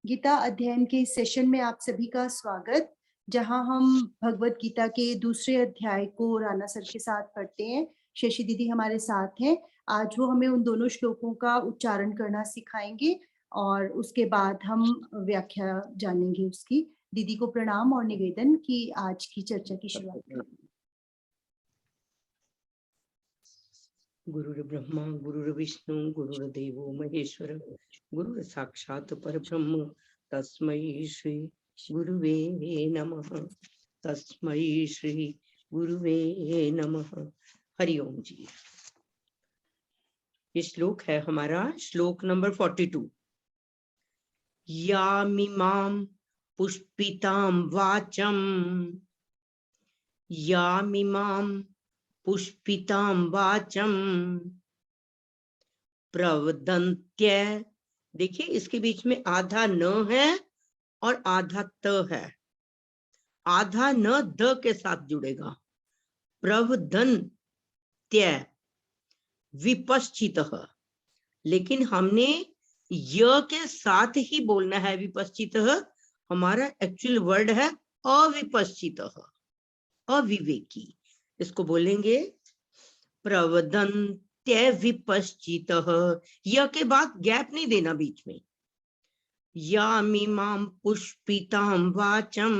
गीता अध्ययन के इस सेशन में आप सभी का स्वागत, जहां हम भगवत गीता के दूसरे अध्याय को राणा सर के साथ पढ़ते हैं। शशि दीदी हमारे साथ हैं। आज वो हमें उन दोनों श्लोकों का उच्चारण करना सिखाएंगे और उसके बाद हम व्याख्या जानेंगे उसकी। दीदी को प्रणाम और निवेदन कि आज की चर्चा की शुरुआत करें। गुरुर्ब्रह्मा गुरुर्विष्णु गुरुर्देवो महेश्वर गुरुर् साक्षात् परब्रह्म तस्मै श्री गुरुवे नमः। तस्मै श्री गुरुवे नमः। हरिओम जी। ये श्लोक है हमारा श्लोक नंबर 42। यामिमां पुष्पितां वाचम, यामिमां पुष्पितां वाचम प्रवदन्त्य। देखिए इसके बीच में आधा न है और आधा त है। आधा न द के साथ जुड़ेगा। प्रवदन्त्य विपश्चितः, लेकिन हमने य के साथ ही बोलना है। विपश्चितः हमारा एक्चुअल वर्ड है अविपश्चितः, अविवेकी। इसको बोलेंगे प्रवदन्त्य विपश्चितः। य के बाद गैप नहीं देना बीच में। यामिमां पुष्पितां वाचम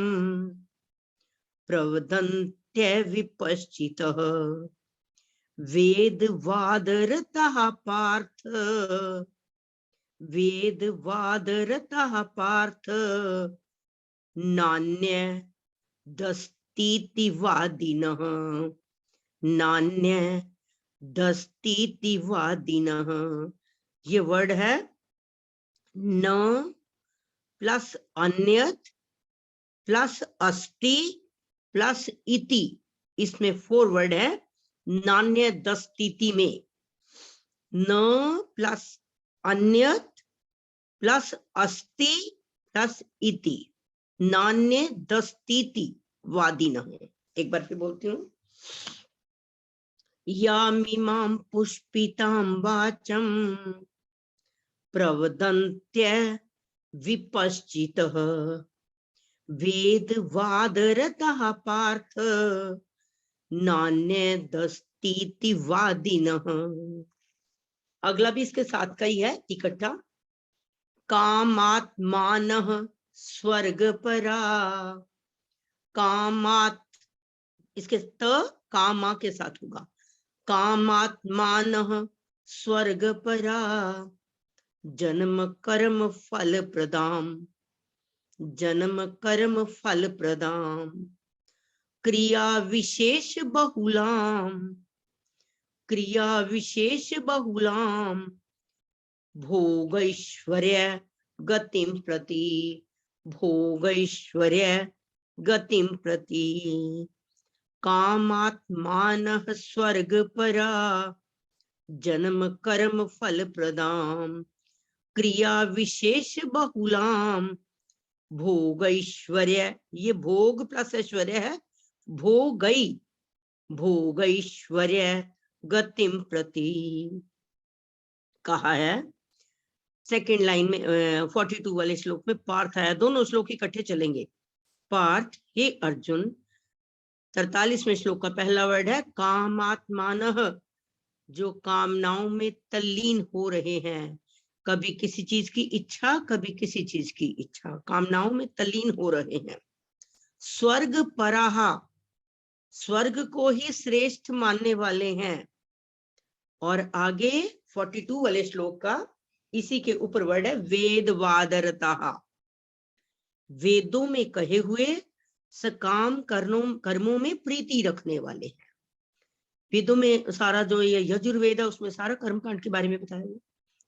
प्रवदन्त्य विपश्चितः वेदवादरतः पार्थ, वेदवादरतः पार्थ नान्यदस्तीति वादिनः, नान्यदस्तीति वादिनः। ये वर्ड है न प्लस अन्यत प्लस अस्ति प्लस इति। इसमें 4 वर्ड है नान्यदस्तीति में। न प्लस अन्यत प्लस अस्ति प्लस इति, नान्यदस्तीति वादिनः। एक बार फिर बोलती हूँ। यामिमां पुष्पितां वाचम प्रवदन्त्य विपश्चितः वेदवादरतः पार्थ नान्यदस्तीति वादिनः। अगला भी इसके साथ का ही है इकट्ठा। कामात्मानः स्वर्गपरा, कामात् इसके त कामा के साथ होगा। कामात्मानः स्वर्गपरा जन्म कर्म फल प्रदाम, जन्म कर्म फल प्रदाम क्रिया विशेष बहुलाम, क्रिया विशेष बहुलाम भोगैश्वर्य गतिम प्रति, भोगैश्वर्य गतिम प्रति। कामात्मानः स्वर्गपरा जन्म कर्म फल प्रदाम क्रिया विशेष बहुलाम भोगैश्वर्य। ये भोग प्लस ऐश्वर्य है। भोगै, भोगैश्वर्य गतिम प्रति कहा है। सेकंड लाइन में 42 वाले श्लोक में पार्थ आया। दोनों श्लोक इकट्ठे चलेंगे। पार्थ, हे अर्जुन। 43वें श्लोक का पहला वर्ड है कामात्मानः, जो कामनाओं में तल्लीन हो रहे हैं। कभी किसी चीज की इच्छा, कभी किसी चीज की इच्छा, कामनाओं में तल्लीन हो रहे हैं। स्वर्ग पराहा, स्वर्ग को ही श्रेष्ठ मानने वाले हैं। और आगे 42 वाले श्लोक का इसी के ऊपर वर्ड है वेदवादरतः, वेदों में कहे हुए सकाम कर्मों में प्रीति रखने वाले हैं। वेदों में सारा जो ये यजुर्वेद है उसमें सारा कर्मकांड के बारे में बताया गया,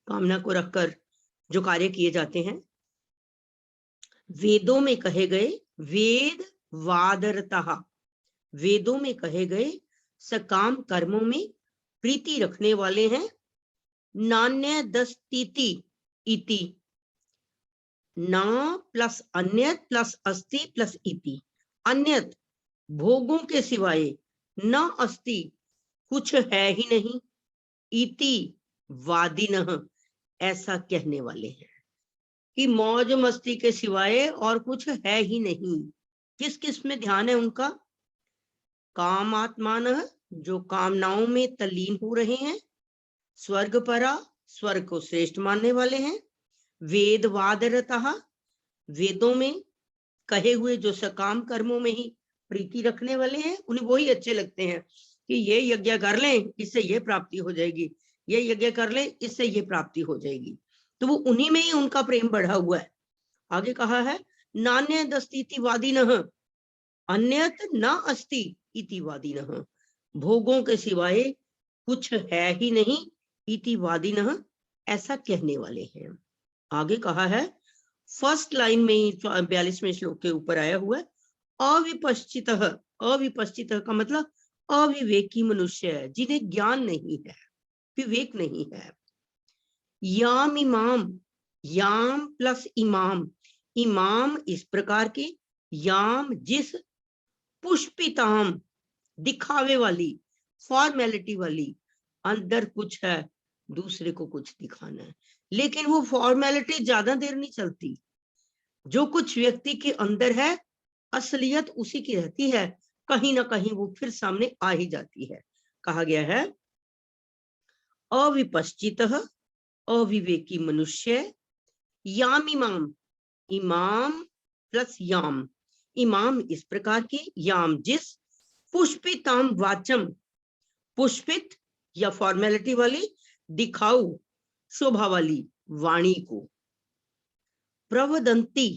कामना को रखकर जो कार्य किए जाते हैं। वेदों में कहे गए, वेद वादरतः, वेदों में कहे गए सकाम कर्मों में प्रीति रखने वाले हैं। नान्यदस्तीति इति, न प्लस अन्यत प्लस अस्ति प्लस इति। अन्यत भोगों के सिवाय, न अस्ति कुछ है ही नहीं, इति वादिनः ऐसा कहने वाले हैं। कि मौज मस्ती के सिवाय और कुछ है ही नहीं। किस किस में ध्यान है उनका? काम आत्मान, जो कामनाओं में तल्लीन हो रहे हैं। स्वर्ग परा, स्वर्ग को श्रेष्ठ मानने वाले हैं। वेद वादरतः, वेदों में कहे हुए जो सकाम कर्मों में ही प्रीति रखने वाले हैं, उन्हें वही अच्छे लगते हैं कि ये यज्ञ कर लें इससे ये प्राप्ति हो जाएगी, ये यज्ञ कर लें इससे ये प्राप्ति हो जाएगी। तो वो उन्हीं में ही उनका प्रेम बढ़ा हुआ है। आगे कहा है नान्य दस्तीति वादिनः, अन्यत न अस्ति इति वादिनः, भोगों के सिवाय कुछ है ही नहीं, इति वादिनः, ऐसा कहने वाले हैं। आगे कहा है फर्स्ट लाइन में ही 42वें श्लोक के ऊपर आया हुआ है अविपश्चितः। अविपश्चितः का मतलब अविवेकी मनुष्य है, जिन्हें ज्ञान नहीं है, विवेक नहीं है। याम इमाम, याम प्लस इमाम, इमाम इस प्रकार की, याम जिस, पुष्पिताम दिखावे वाली, फॉर्मेलिटी वाली, अंदर कुछ है दूसरे को कुछ दिखाना है, लेकिन वो फॉर्मेलिटी ज्यादा देर नहीं चलती। जो कुछ व्यक्ति के अंदर है असलियत उसी की रहती है, कहीं ना कहीं वो फिर सामने आ ही जाती है। कहा गया है अविपश्चितः, अविवेकी मनुष्य, याम इमाम, इमाम प्लस याम, इमाम इस प्रकार की, याम जिस, पुष्पिताम वाचम, पुष्पित या फॉर्मेलिटी वाली, दिखाऊ शोभा वाली वाणी को, प्रवदंती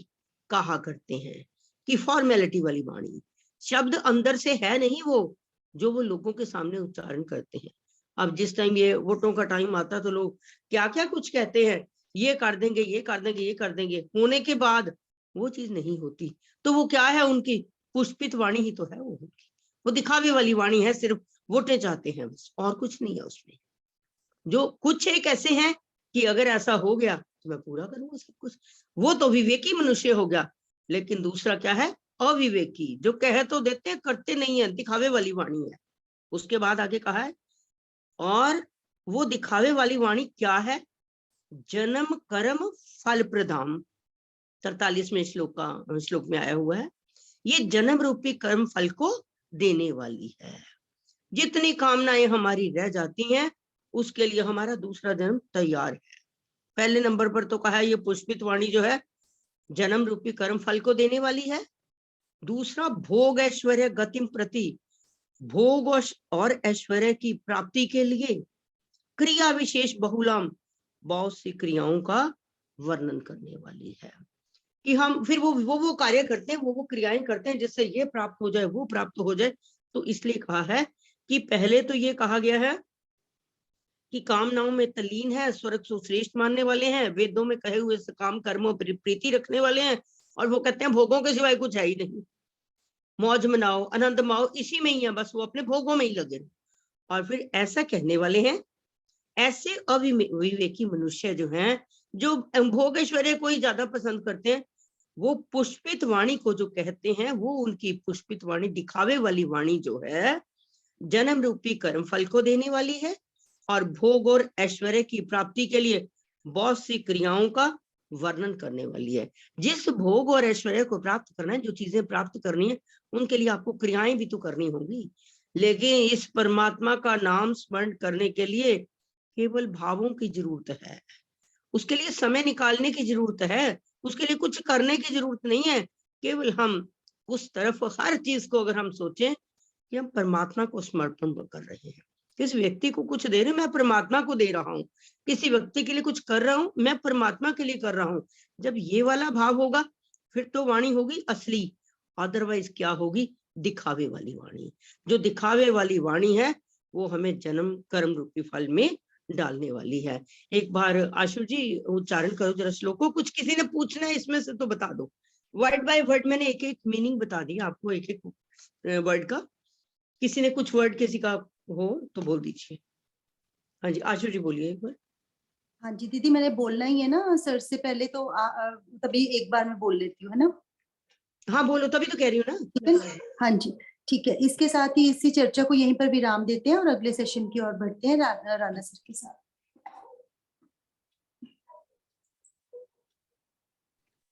कहा करते हैं कि फॉर्मेलिटी वाली वाणी, शब्द अंदर से है नहीं वो, जो वो लोगों के सामने उच्चारण करते हैं। अब जिस टाइम ये वोटों का टाइम आता तो लोग क्या क्या कुछ कहते हैं, ये कर देंगे, ये कर देंगे, ये कर देंगे, होने के बाद वो चीज नहीं होती। तो वो क्या है उनकी? पुष्पित वाणी ही तो है वो उनकी, वो दिखावे वाली वाणी है, सिर्फ वोटें चाहते हैं बस, और कुछ नहीं है उसमें। जो कुछ एक ऐसे हैं कि अगर ऐसा हो गया तो मैं पूरा करूंगा सब कुछ, वो तो विवेकी मनुष्य हो गया। लेकिन दूसरा क्या है? अविवेकी, जो कह तो देते हैं करते नहीं है, दिखावे वाली वाणी है। उसके बाद आगे कहा है और वो दिखावे वाली वाणी क्या है? जन्म कर्म फल प्रदाम, 43वें श्लोक में आया हुआ है। ये जन्म रूपी कर्म फल को देने वाली है। जितनी कामनाएं हमारी रह जाती हैं उसके लिए हमारा दूसरा जन्म तैयार है। पहले नंबर पर तो कहा है ये पुष्पित वाणी जो है जन्म रूपी कर्म फल को देने वाली है। दूसरा भोग ऐश्वर्य गतिम प्रति, भोग और ऐश्वर्य की प्राप्ति के लिए क्रिया विशेष बहुलाम, बहुत सी क्रियाओं का वर्णन करने वाली है कि हम फिर वो कार्य करते हैं, वो क्रियाएं करते हैं जिससे ये प्राप्त हो जाए, वो प्राप्त हो जाए। तो इसलिए कहा है कि पहले तो ये कहा गया है कि कामनाओं में तल्लीन है, स्वर्ग को श्रेष्ठ मानने वाले हैं, वेदों में कहे हुए काम कर्मों पर प्रीति रखने वाले हैं, और वो कहते हैं भोगों के सिवाय कुछ है ही नहीं, मौज मनाओ आनंद माओ इसी में ही है, बस वो अपने भोगों में ही लगे। और फिर ऐसा कहने वाले हैं ऐसे अविवेकी मनुष्य जो हैं, जो भोग ऐश्वर्य को ही ज्यादा पसंद करते हैं, वो पुष्पित वाणी को जो कहते हैं, वो उनकी पुष्पित वाणी, दिखावे वाली वाणी जो है जन्म रूपी कर्म फल को देने वाली है और भोग और ऐश्वर्य की प्राप्ति के लिए बहुत सी क्रियाओं का वर्णन करने वाली है। जिस भोग और ऐश्वर्य को प्राप्त करना है, जो चीजें प्राप्त करनी है, उनके लिए आपको क्रियाएं भी तो करनी होंगी। लेकिन इस परमात्मा का नाम स्मरण करने के लिए केवल भावों की जरूरत है, उसके लिए समय निकालने की जरूरत है, उसके लिए कुछ करने की जरूरत नहीं है। केवल हम उस तरफ हर चीज को अगर हम सोचें कि हम परमात्मा को समर्पण कर रहे हैं, किस व्यक्ति को कुछ दे रहे हैं, मैं परमात्मा को दे रहा हूँ, किसी व्यक्ति के लिए कुछ कर रहा हूँ, मैं परमात्मा के लिए कर रहा हूँ, जब ये वाला भाव होगा फिर तो वाणी होगी असली। अदरवाइज क्या होगी? दिखावे वाली वाणी। जो दिखावे वाली वाणी है वो हमें जन्म कर्म रूपी फल में डालने वाली है। एक बार आशु जी उच्चारण करो जरा श्लोक को, कुछ किसी ने पूछना है इसमें से तो बता दो। वर्ड बाय वर्ड मैंने एक एक मीनिंग बता दिया आपको, एक एक वर्ड का। किसी ने कुछ वर्ड किसी का हो तो बोल दीजिए। हाँ जी आशु जी बोलिए एक बार। हाँ जी दीदी, मैंने बोलना ही है ना सर से पहले, तो तभी एक बार मैं बोल लेती हूँ, है ना? हाँ बोलो, तभी तो कह रही हूँ ना। हाँ जी ठीक है। इसके साथ ही इसी चर्चा को यहीं पर विराम देते हैं और अगले सेशन की ओर बढ़ते हैं राना सर के साथ।